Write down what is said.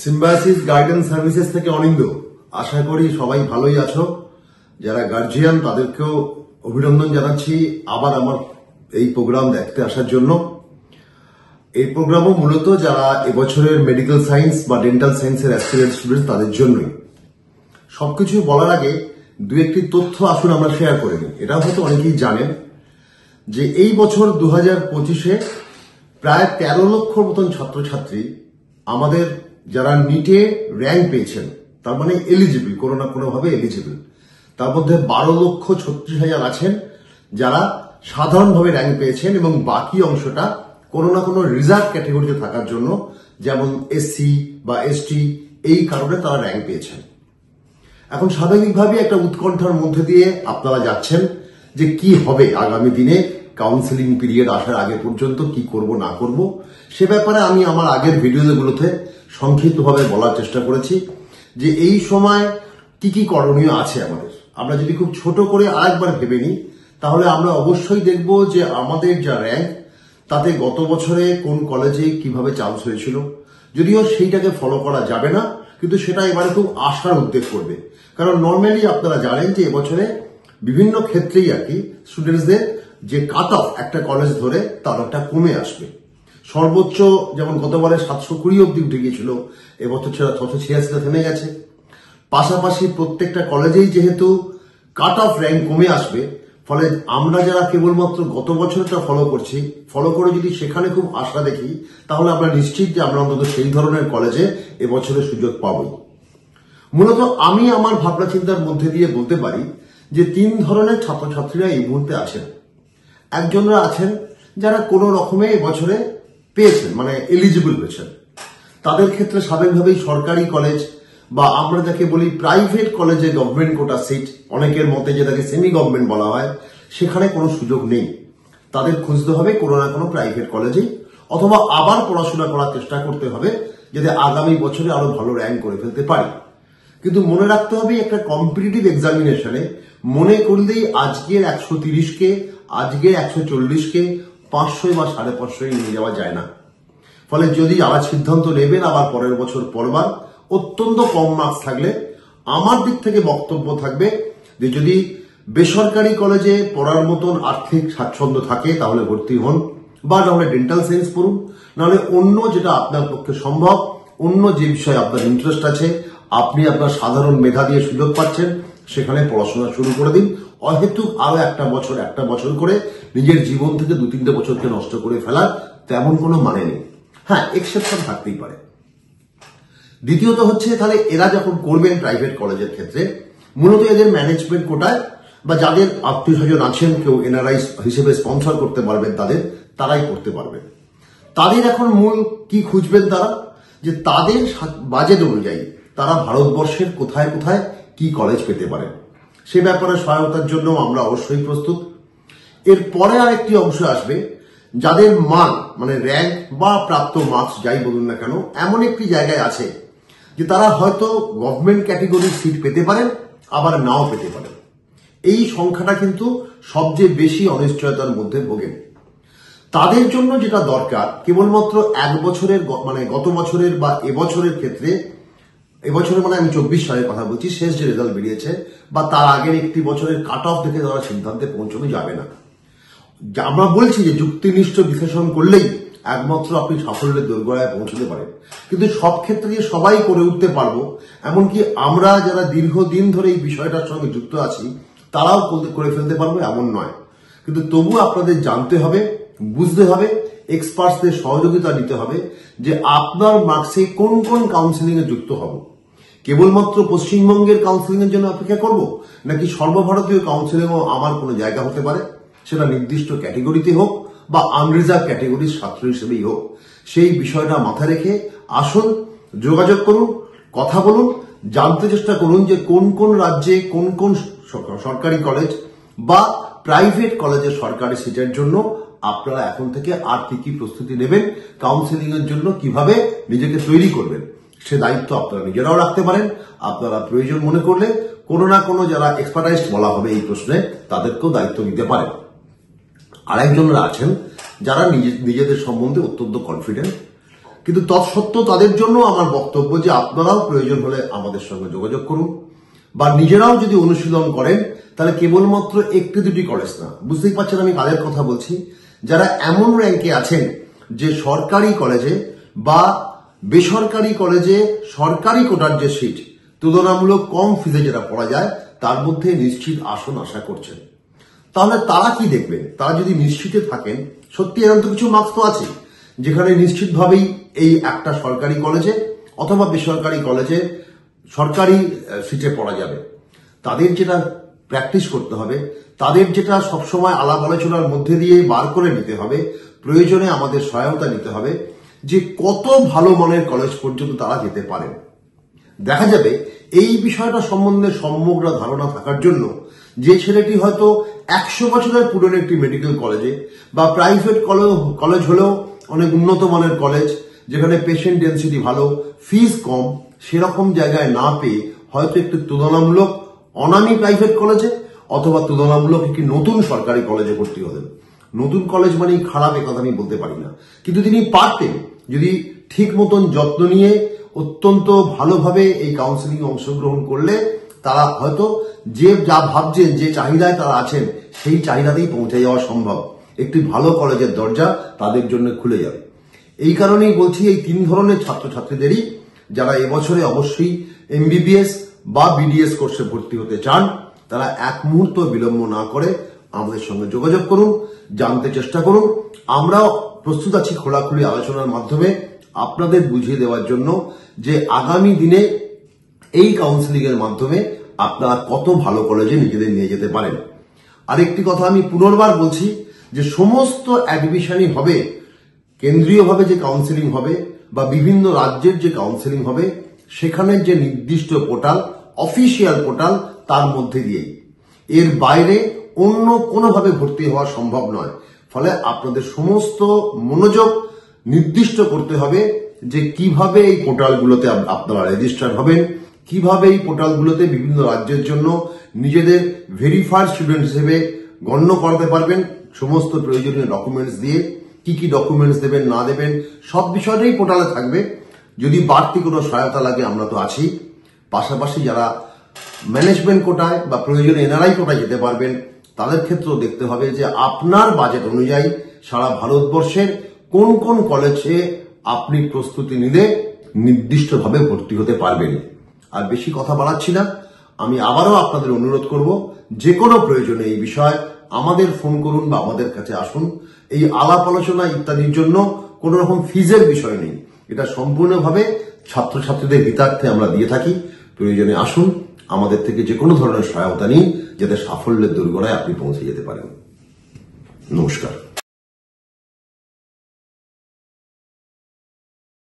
Symbiosis guidance services থেকে অনিন্দ। আশা করি সবাই ভালোই আছো। যারা গার্জিয়ান তাদেরকেও অভিনন্দন জানাচ্ছি আবার আমার এই প্রোগ্রাম দেখতে আসার জন্য। এই প্রোগ্রামও মূলত যারা এবছরের মেডিকেল সায়েন্স বা ডেন্টাল সায়েন্সের অ্যাসপিরেন্ট স্টুডেন্ট তাদের জন্যই। সবকিছু বলার আগে দু একটি তথ্য আসুন আমরা শেয়ার করে নিই। এটা হয়তো অনেকেই জানেন যে এই বছর 2025-এ প্রায় 13 লক্ষ মতন ছাত্রছাত্রী আমাদের যারা নিটে র্যাঙ্ক পেয়েছেন, তার মানে এলিজিবল, কোনো না কোনোভাবে এলিজিবল। তার মধ্যে 12,36,000 আছেন যারা সাধারণভাবে র্যাঙ্ক পেয়েছেন এবং বাকি অংশটা কোনো না কোনো রিজার্ভ ক্যাটাগরিতে থাকার জন্য, যেমন এসসি বা এসটি, এই কারণে তারা র্যাঙ্ক পেয়েছেন। এখন স্বাভাবিকভাবে একটা উৎকণ্ঠার মধ্যে দিয়ে আপনারা যাচ্ছেন যে কি হবে আগামী দিনে, কাউন্সেলিং পিরিয়ড আসার আগে পর্যন্ত কি করব না করব। সে ব্যাপারে আমি আমার আগের ভিডিওগুলোতে সংক্ষিপ্তভাবে বলার চেষ্টা করেছি যে এই সময় কি কি করণীয় আছে আমাদের। আমরা যদি খুব ছোট করে আরেকবার ভেবে নিই তাহলে আমরা অবশ্যই দেখব যে আমাদের যা র্যাঙ্ক তাতে গত বছরে কোন কলেজে কিভাবে চান্স হয়েছিল, যদিও সেইটাকে ফলো করা যাবে না, কিন্তু সেটা এবারে খুব আশার উদ্বেগ করবে। কারণ নর্মালি আপনারা জানেন যে এবছরে বিভিন্ন ক্ষেত্রেই আর কি স্টুডেন্টসদের যে কাট অফ একটা কলেজ ধরে তার একটা কমে আসবে। সর্বোচ্চ যেমন গতবারে 720 অব্দি উঠে গিয়েছিল, এবছর 686 থেমে গেছে। পাশাপাশি প্রত্যেকটা কলেজেই যেহেতু কাট অফ র্যাঙ্ক কমে আসবে, ফলে আমরা যারা কেবলমাত্র গত বছরটা ফলো করে যদি সেখানে খুব আশা দেখি, তাহলে আমরা নিশ্চিত যে আমরা অন্তত সেই ধরনের কলেজে এবছরের সুযোগ পাবই। মূলত আমি আমার ভাবনা চিন্তার মধ্যে দিয়ে বলতে পারি যে 3 ধরনের ছাত্রছাত্রীরা এই মুহূর্তে আছেন। একজনরা আছেন যারা কোনো রকমে এবছরে পেয়েছেন, মানে এলিজিবল হয়েছেন। তাদের ক্ষেত্রে স্বাভাবিকভাবেই সরকারি কলেজ বা আমরা যাকে বলি প্রাইভেট কলেজে গভর্নমেন্ট কোটা সিট, অনেকের মতে যেটাকে সেমি গভর্নমেন্ট বলা হয়, সেখানে কোনো সুযোগ নেই। তাদের খুঁজতে হবে কোনো না কোনো প্রাইভেট কলেজেই, অথবা আবার পড়াশোনা করার চেষ্টা করতে হবে যাতে আগামী বছরে আরো ভালো র্যাঙ্ক করে ফেলতে পারে। কিন্তু মনে রাখতে হবে একটা কম্পিটিটিভ এক্সামিনেশনে মনে করলেই আজকের 130কে, আজকের 140কে 500 বা 550 নিয়ে যাওয়া যায় না। ফলে যদি আবার সিদ্ধান্ত নেবেন আবার পরের বছর পড়বার, অত্যন্ত কম মার্কস থাকলে আমার দিক থেকে বক্তব্য থাকবে যে যদি বেসরকারি কলেজে পড়ার মতন আর্থিক স্বাচ্ছন্দ্য থাকে তাহলে ভর্তি হন, বা নাহলে ডেন্টাল সায়েন্স পড়ুন, নাহলে অন্য যেটা আপনার পক্ষে সম্ভব, অন্য যে বিষয়ে আপনার ইন্টারেস্ট আছে, আপনি আপনার সাধারণ মেধা দিয়ে সুযোগ পাচ্ছেন, সেখানে পড়াশোনা শুরু করে দিন। অহেতুক আরো একটা বছর করে নিজের জীবন থেকে 2-3টে বছরকে নষ্ট করে ফেলার তেমন কোনো মানে নেই। হ্যাঁ, এক্সেপশন থাকতেই পারে। দ্বিতীয়ত হচ্ছে, তাহলে এরা যখন করবেন প্রাইভেট কলেজের ক্ষেত্রে, মূলত এদের ম্যানেজমেন্ট কোটায় বা যাদের আত্মীয় স্বজন আছেন, কেউ এনআরআই হিসেবে স্পন্সর করতে পারবেন তারাই করতে পারবেন। তাদের এখন মূল কি খুঁজবেন তারা, যে তাদের বাজেট অনুযায়ী তারা ভারতবর্ষের কোথায় কোথায় কি কলেজ পেতে পারেন। সে ব্যাপারে সহায়তার জন্য আমরা অবশ্যই প্রস্তুত। এরপরে আরেকটি অংশ আসবে যাদের মান, মানে র্যাঙ্ক বা প্রাপ্ত মার্কস যাই বলুন না কেন, এমন একটি জায়গায় আছে যে তারা হয়তো গভর্নমেন্ট ক্যাটেগরির সিট পেতে পারেন, আবার নাও পেতে পারেন। এই সংখ্যাটা কিন্তু সবচেয়ে বেশি অনিশ্চয়তার মধ্যে ভোগেন। তাদের জন্য যেটা দরকার, কেবলমাত্র এক বছরের, মানে গত বছরের বা এবছরের ক্ষেত্রে, এবছরের মানে আমি 24 সালের কথা বলছি, শেষ যে রেজাল্ট বেরিয়েছে বা তার আগের একটি বছরের কাট অফ দেখে তারা সিদ্ধান্তে পৌঁছানো যাবে না। আমরা বলছি যে যুক্তিনিষ্ঠ বিশ্লেষণ করলেই একমাত্র আপনি সাফল্যের দোরগোড়ায় পৌঁছতে পারেন, কিন্তু সব ক্ষেত্রে সবাই করে উঠতে পারবো এমনকি আমরা যারা দীর্ঘদিন ধরে এই বিষয়টার সঙ্গে যুক্ত আছি তারাও করে ফেলতে পারবো এমন নয়। কিন্তু তবু আপনাদের জানতে হবে, বুঝতে হবে, এক্সপার্টসদের সহযোগিতা নিতে হবে যে আপনার মার্কসে কোন কোন কাউন্সিলিং এ যুক্ত হব। কেবলমাত্র পশ্চিমবঙ্গের কাউন্সিলিং এর জন্য অপেক্ষা করব, নাকি সর্বভারতীয় কাউন্সিলিংও আমার কোনো জায়গা হতে পারে, সেটা নির্দিষ্ট ক্যাটেগরিতে হোক বা আনরিজার্ভ ক্যাটেগরির ছাত্র হিসেবেই হোক। সেই বিষয়টা মাথায় রেখে আসুন, যোগাযোগ করুন, কথা বলুন, জানতে চেষ্টা করুন যে কোন কোন রাজ্যে কোন কোন সরকারি কলেজ বা প্রাইভেট কলেজের সরকারি সিটের জন্য আপনারা এখন থেকে আর কি প্রস্তুতি নেবেন, কাউন্সিলিং এর জন্য কিভাবে নিজেকে তৈরি করবেন, সে দায়িত্ব আপনারা নিজেরাও রাখতে পারেন। আপনারা প্রয়োজন মনে করলে কোনো না কোনো যারা এক্সপার্টাইজড বলা হবে এই প্রশ্নে, তাদেরকেও দায়িত্ব নিতে পারেন। আরেকজনরা আছেন যারা নিজেদের সম্বন্ধে অত্যন্ত কনফিডেন্ট, কিন্তু তৎসত্ত্বেও তাদের জন্য আমার বক্তব্য যে আপনারাও প্রয়োজন হলে আমাদের সঙ্গে যোগাযোগ করুন, বা নিজেরাও যদি অনুশীলন করেন তাহলে কেবলমাত্র একটি দুটি কলেজ না, বুঝতেই পারছেন আমি কাদের কথা বলছি, যারা এমন র্যাঙ্কে আছেন যে সরকারি কলেজে বা বেসরকারি কলেজে সরকারি কোটার যে সিট তুলনামূলক কম ফিজে যেটা পড়া যায় তার মধ্যে নিশ্চিত আসন আশা করছেন। তাহলে তারা কি দেখবেন? তারা যদি নিশ্চিতে থাকেন, সত্যি এরকম তো কিছু মার্কস তো আছে যেখানে নিশ্চিতভাবেই এই একটা সরকারি কলেজে অথবা বেসরকারি কলেজে সরকারি সিটে পড়া যাবে। তাদের যেটা প্র্যাকটিস করতে হবে, তাদের যেটা সবসময় আলাপ আলোচনার মধ্যে দিয়ে বার করে নিতে হবে, প্রয়োজনে আমাদের সহায়তা নিতে হবে যে কত ভালো মানের কলেজ পর্যন্ত তারা যেতে পারেন। দেখা যাবে এই বিষয়টা সম্বন্ধে সমগ্র ধারণা থাকার জন্য যে ছেলেটি হয়তো 100 বছরের পুরনো একটি মেডিকেল কলেজে বা প্রাইভেট কলেজ হলেও অনেক উন্নত মানের কলেজ যেখানে পেশেন্ট ডেন্সিটি ভালো, ফিস কম, সেরকম জায়গায় না পেয়ে হয়তো একটি তুলনামূলক অনামী প্রাইভেট কলেজে অথবা তুলনামূলক একটি নতুন সরকারি কলেজে ভর্তি হলেন। নতুন কলেজ মানেই খারাপ, একথা আমি বলতে পারি না, কিন্তু তিনি পারতেন যদি ঠিক মতন যত্ন নিয়ে অত্যন্ত ভালোভাবে এই কাউন্সিলিং অংশগ্রহণ করলে তারা হয়তো যে যা ভাবছেন, যে চাহিদায় তারা আছেন সেই চাহিদাতেই পৌঁছে যাওয়া সম্ভব। একটি ভালো কলেজের দরজা তাদের জন্য খুলে যাবে। এই কারণেই বলছি এই 3 ধরনের ছাত্রছাত্রীদেরই যারা এবছরে অবশ্যই এমবিবিএস বা বিডিএস কোর্সে ভর্তি হতে চান তারা এক মুহূর্ত বিলম্ব না করে আমাদের সঙ্গে যোগাযোগ করুন, জানতে চেষ্টা করুন। আমরাও প্রস্তুত আছি খোলাখুলি আলোচনার মাধ্যমে আপনাদের বুঝিয়ে দেওয়ার জন্য যে আগামী দিনে এই কাউন্সিলিং এর মাধ্যমে আপনারা কত ভালো কলেজে নিজেদের নিয়ে যেতে পারেন। আরেকটি কথা আমি পুনর্বার বলছি যে সমস্ত অ্যাডমিশনই হবে কেন্দ্রীয়ভাবে যে কাউন্সিলিং হবে বা বিভিন্ন রাজ্যের যে কাউন্সিলিং হবে সেখানে যে নির্দিষ্ট পোর্টাল, অফিসিয়াল পোর্টাল, তার মধ্যে দিয়েই, এর বাইরে অন্য কোনোভাবে ভর্তি হওয়া সম্ভব নয়। ফলে আপনাদের সমস্ত মনোযোগ নির্দিষ্ট করতে হবে যে কিভাবে এই পোর্টালগুলোতে আপনারা রেজিস্টার হবেন, কিভাবে এই পোর্টালগুলোতে বিভিন্ন রাজ্যের জন্য নিজেদের ভেরিফাইড স্টুডেন্ট হিসেবে গণ্য করাতে পারবেন, সমস্ত প্রয়োজনীয় ডকুমেন্টস দিয়ে কি কি ডকুমেন্টস দেবেন না দেবেন সব বিষয়টাই পোর্টালে থাকবে। যদি বাড়তি কোনো সহায়তা লাগে আমরা তো আছি। পাশাপাশি যারা ম্যানেজমেন্ট কোটায় বা প্রয়োজনে এনআরআই কোটায় যেতে পারবেন তাদের ক্ষেত্রেও দেখতে হবে যে আপনার বাজেট অনুযায়ী সারা ভারতবর্ষের কোন কোন কলেজে আপনি প্রস্তুতি নিলে নির্দিষ্টভাবে ভর্তি হতে পারবেন। আর বেশি কথা বাড়াচ্ছি না, আমি আবারও আপনাদের অনুরোধ করব যে কোনো প্রয়োজনে এই বিষয়ে আমাদের ফোন করুন বা আমাদের কাছে আসুন। এই আলাপ আলোচনা ইত্যাদির জন্য কোন রকম ফিজের বিষয় নেই, এটা সম্পূর্ণভাবে ছাত্রছাত্রীদের হিতার্থে আমরা দিয়ে থাকি। প্রয়োজনে আসুন, আমাদের থেকে যে কোনো ধরনের সহায়তা নিন যাতে সাফল্যের দোরগোড়ায় আপনি পৌঁছে যেতে পারেন। নমস্কার।